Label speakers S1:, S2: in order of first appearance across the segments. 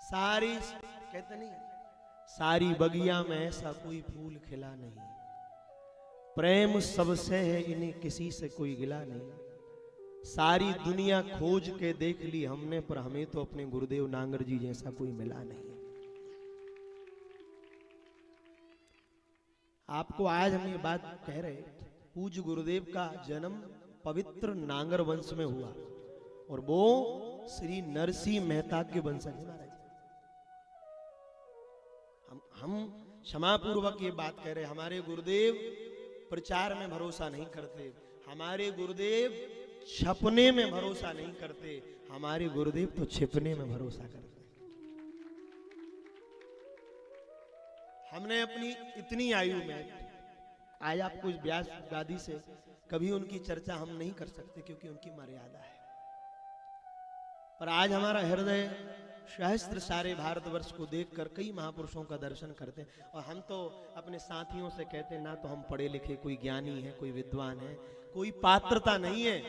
S1: सारी कहते नहीं, सारी बगिया में ऐसा कोई फूल खिला नहीं, प्रेम सबसे है इन्हें किसी से कोई गिला नहीं। सारी दुनिया खोज के देख ली हमने, पर हमें तो अपने गुरुदेव नांगर जी जैसा कोई मिला नहीं। आपको आज हम ये बात कह रहे, पूज्य गुरुदेव का जन्म पवित्र नांगर वंश में हुआ और वो श्री नरसिंह मेहता के वंशज महाराज। हम क्षमा पूर्वक ये बात कह रहे, हमारे गुरुदेव प्रचार में भरोसा नहीं करते, हमारे गुरुदेव छपने में भरोसा नहीं करते, हमारे गुरुदेव तो छिपने में भरोसा करते। हमने अपनी इतनी आयु में, आज आपको इस व्यास गादी से कभी उनकी चर्चा हम नहीं कर सकते क्योंकि उनकी मर्यादा है, पर आज हमारा हृदय सहस्त्र सारे भारतवर्ष को देखकर कई महापुरुषों का दर्शन करते हैं। और हम तो अपने साथियों से कहते हैं, ना तो हम पढ़े लिखे कोई ज्ञानी है, कोई विद्वान है, कोई पात्रता नहीं है,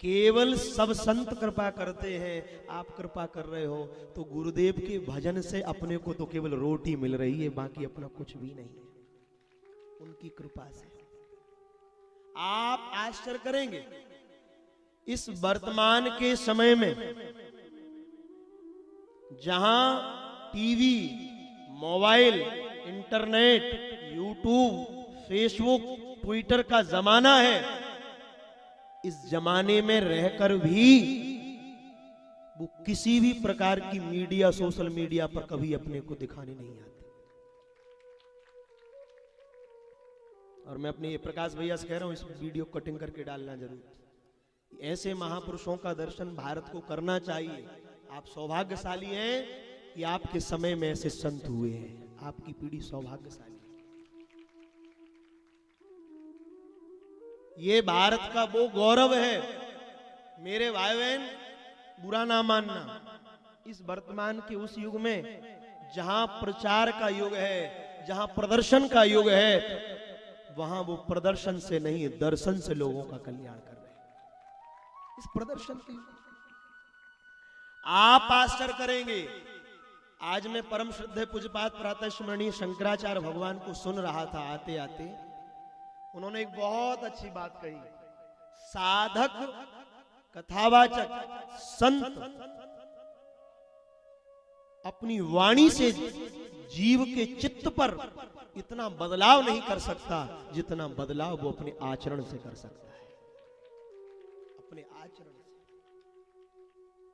S1: केवल सब संत कृपा करते हैं। आप कृपा कर रहे हो तो गुरुदेव के भजन से अपने को तो केवल रोटी मिल रही है, बाकी अपना कुछ भी नहीं है, उनकी कृपा से। आप आश्चर्य करेंगे, इस वर्तमान के समय में जहां TV, mobile, internet, YouTube, Facebook, Twitter का जमाना है, इस जमाने में रहकर भी वो किसी भी प्रकार की मीडिया, सोशल मीडिया पर कभी अपने को दिखाने नहीं आते। और मैं अपने प्रकाश भैया से कह रहा हूं, इस वीडियो कटिंग करके डालना जरूर। ऐसे महापुरुषों का दर्शन भारत को करना चाहिए। आप सौभाग्यशाली हैं कि आपके समय में ऐसे संत हुए हैं, आपकी पीढ़ी सौभाग्यशाली है। ये भारत का वो गौरव है। मेरे भाई बहन, बुरा ना मानना, इस वर्तमान के उस युग में जहां प्रचार का युग है, जहां प्रदर्शन का युग है, वहां वो प्रदर्शन से नहीं दर्शन से लोगों का कल्याण कर रहे हैं। इस प्रदर्शन के आप आश्चर्य करेंगे। आज मैं परम श्रद्धेय पूज्यपाद प्रातः स्मरणीय शंकराचार्य भगवान को सुन रहा था आते आते, उन्होंने एक बहुत अच्छी बात कही। साधक, कथावाचक, संत अपनी वाणी से जीव के चित्त पर इतना बदलाव नहीं कर सकता जितना बदलाव वो अपने आचरण से कर सकता है, अपने आचरण से।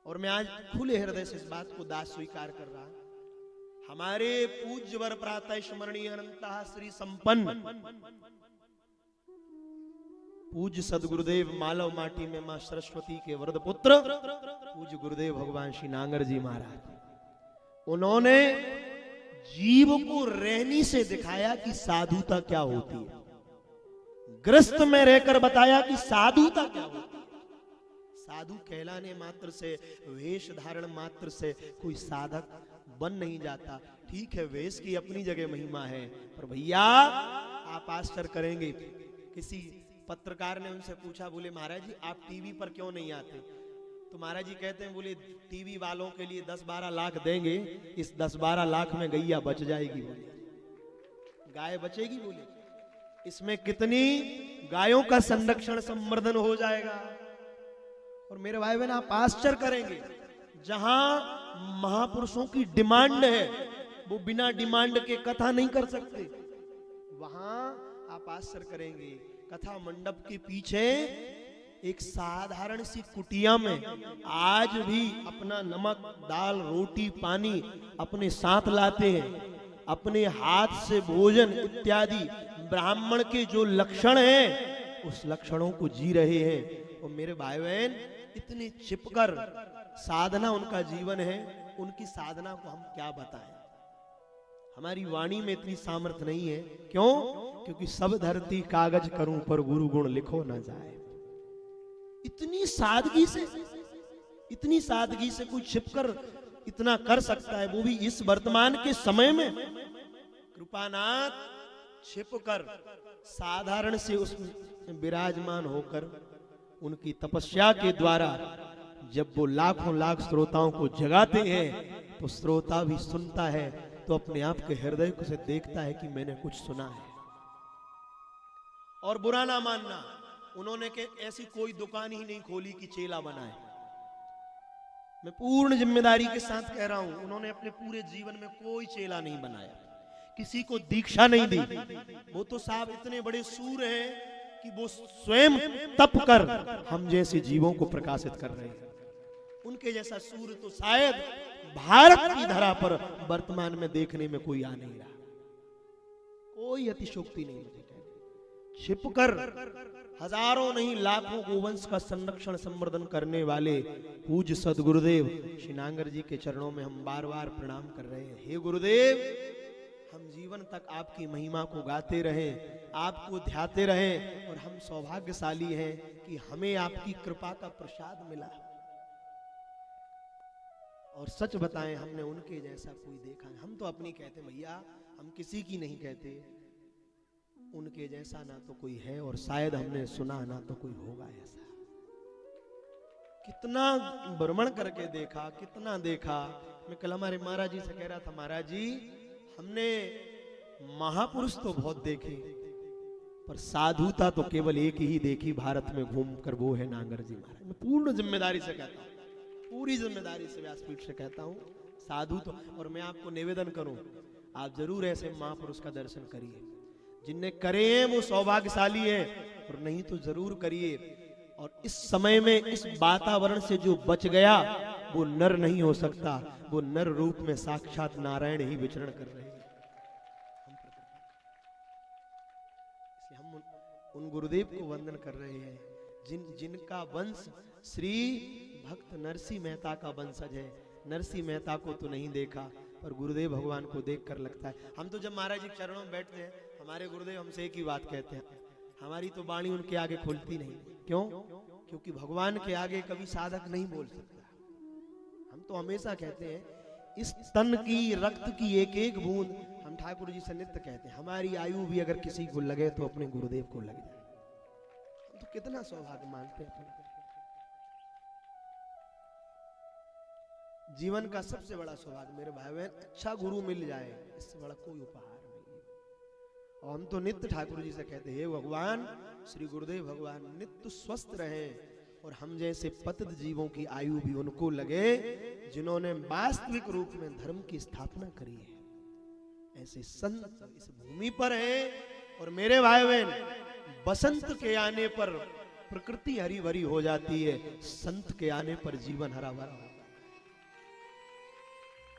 S1: और मैं आज खुले हृदय से इस बात को दास स्वीकार कर रहा, हमारे पूज्य वर प्रातः स्मरणीय अनंतः श्री संपन्न पूज्य सदगुरुदेव मालव माटी में मां सरस्वती के वरद पुत्र पूज्य गुरुदेव भगवान श्री नांगर जी महाराज, उन्होंने जीव को रहनी से दिखाया कि साधुता क्या होती है। ग्रस्त में रहकर बताया कि साधुता क्या होती है। साधु कहलाने मात्र से, वेश धारण मात्र से कोई साधक बन नहीं जाता। ठीक है, वेश की अपनी जगह महिमा है, पर भैया आप आश्चर्य करेंगे, किसी पत्रकार ने उनसे पूछा, बोले महाराज जी आप टीवी पर क्यों नहीं आते? तो महाराज जी कहते हैं, बोले टीवी वालों के लिए 10-12 लाख देंगे, इस 10-12 लाख में गैया बच जाएगी, बोले गाय बचेगी, बोले इसमें कितनी गायों का संरक्षण संवर्धन हो जाएगा। और मेरे भाई बहन आप आश्चर्य करेंगे, जहां महापुरुषों की डिमांड है वो बिना डिमांड के कथा नहीं कर सकते, वहां आप आश्चर्य करेंगे, कथा मंडप के पीछे एक साधारण सी कुटिया में आज भी अपना नमक, दाल, रोटी, पानी अपने साथ लाते हैं, अपने हाथ से भोजन इत्यादि ब्राह्मण के जो लक्षण हैं उस लक्षणों को जी रहे हैं। और मेरे भाई बहन, इतने छिपकर साधना उनका जीवन है, उनकी साधना को हम क्या बताएं। हमारी वाणी में इतनी सामर्थ्य नहीं है। क्यों? क्योंकि सब धरती कागज करूं पर गुरु गुण लिखो ना जाए। इतनी सादगी से कोई छिपकर इतना कर सकता है, वो भी इस वर्तमान के समय में। कृपानाथ छिपकर साधारण से उसमें विराजमान होकर उनकी तपस्या के द्वारा जब वो लाखों लाख श्रोताओं को जगाते हैं, तो श्रोता भी सुनता है तो अपने आप के हृदय को से देखता है कि मैंने कुछ सुना है। और बुरा ना मानना, उन्होंने के ऐसी कोई दुकान ही नहीं खोली कि चेला बनाए। मैं पूर्ण जिम्मेदारी के साथ कह रहा हूं, उन्होंने अपने पूरे जीवन में कोई चेला नहीं बनाया, किसी को दीक्षा नहीं दी। वो तो साहब इतने बड़े सूर हैं कि वो स्वयं तप कर हम जैसे जीवों को प्रकाशित कर रहे हैं। उनके जैसा सूर तो शायद भारत की धरा पर वर्तमान में देखने में कोई आ नहीं रहा। कोई अतिशोक्ति नहीं मुझे कहने। छिपकर हजारों नहीं लाखों गोवंश का संरक्षण संवर्धन करने वाले पूज्य सदगुरुदेव श्री नांगर जी के चरणों में हम बार बार प्रणाम कर रहे हैं। हे गुरुदेव, हम जीवन तक आपकी महिमा को गाते रहें, आपको ध्याते रहें, और हम सौभाग्यशाली हैं कि हमें आपकी कृपा का प्रसाद मिला। और सच बताएं, हमने उनके जैसा कोई देखा नहीं। हम तो अपनी कहते भैया, हम किसी की नहीं कहते। उनके जैसा ना तो कोई है और शायद हमने सुना ना तो कोई होगा ऐसा। कितना भ्रमण करके देखा, कितना देखा। मैं कल हमारे महाराज जी से कह रहा था, महाराज जी हमने महापुरुष तो बहुत देखे, पर साधुता तो केवल एक ही देखी भारत में घूमकर, वो है नांगर जी महाराज। मैं पूर्ण जिम्मेदारी से कहता हूँ, पूरी जिम्मेदारी से व्यासपीठ से कहता हूँ, साधु तो। और मैं आपको निवेदन करूं, आप जरूर ऐसे महापुरुष का दर्शन करिए। जिनने करे हैं वो सौभाग्यशाली है, और नहीं तो जरूर करिए। और इस समय में इस वातावरण से जो बच गया वो नर नहीं हो सकता। वो नर रूप में साक्षात नारायण ही विचरण कर रहे हैं। इसलिए हम उन गुरुदेव को वंदन कर रहे हैं जिनका वंश श्री भक्त नरसिंह मेहता का वंशज है। नरसिंह मेहता को तो नहीं देखा, पर गुरुदेव भगवान को देखकर लगता है। हम तो जब महाराज जी के चरणों में बैठते हैं, हमारे गुरुदेव हमसे एक ही बात कहते हैं, हमारी तो वाणी उनके आगे खुलती नहीं। क्यों? क्योंकि भगवान के आगे कभी साधक नहीं बोल सकता। हम तो हमेशा कहते हैं, इस तन की रक्त की एक एक बूंद, हम ठाकुर जी से नित्य कहते हैं, हमारी आयु भी अगर किसी को लगे तो अपने गुरुदेव को लग जाए। हम तो कितना सौभाग्य मानते हैं। जीवन का सबसे बड़ा सौभाग्य मेरे भाई बहन, अच्छा गुरु मिल जाए, इससे बड़ा कोई उपहार नहीं। और हम तो नित्य ठाकुर जी से कहते हैं, भगवान श्री गुरुदेव भगवान नित्य स्वस्थ रहे, और हम जैसे पतित जीवों की आयु भी उनको लगे जिन्होंने वास्तविक रूप में धर्म की स्थापना करी है। ऐसे संत इस भूमि पर हैं। और मेरे भाई बहन, बसंत के आने पर प्रकृति हरी भरी हो जाती है, संत के आने पर जीवन हरा भरा होता है।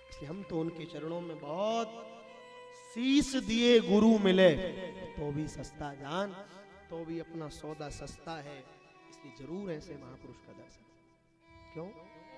S1: इसलिए हम तो उनके चरणों में बहुत शीश दिए गुरु मिले तो भी सस्ता जान, तो भी अपना सौदा सस्ता है। इसलिए जरूर ऐसे महापुरुष का दर्शन। क्यों?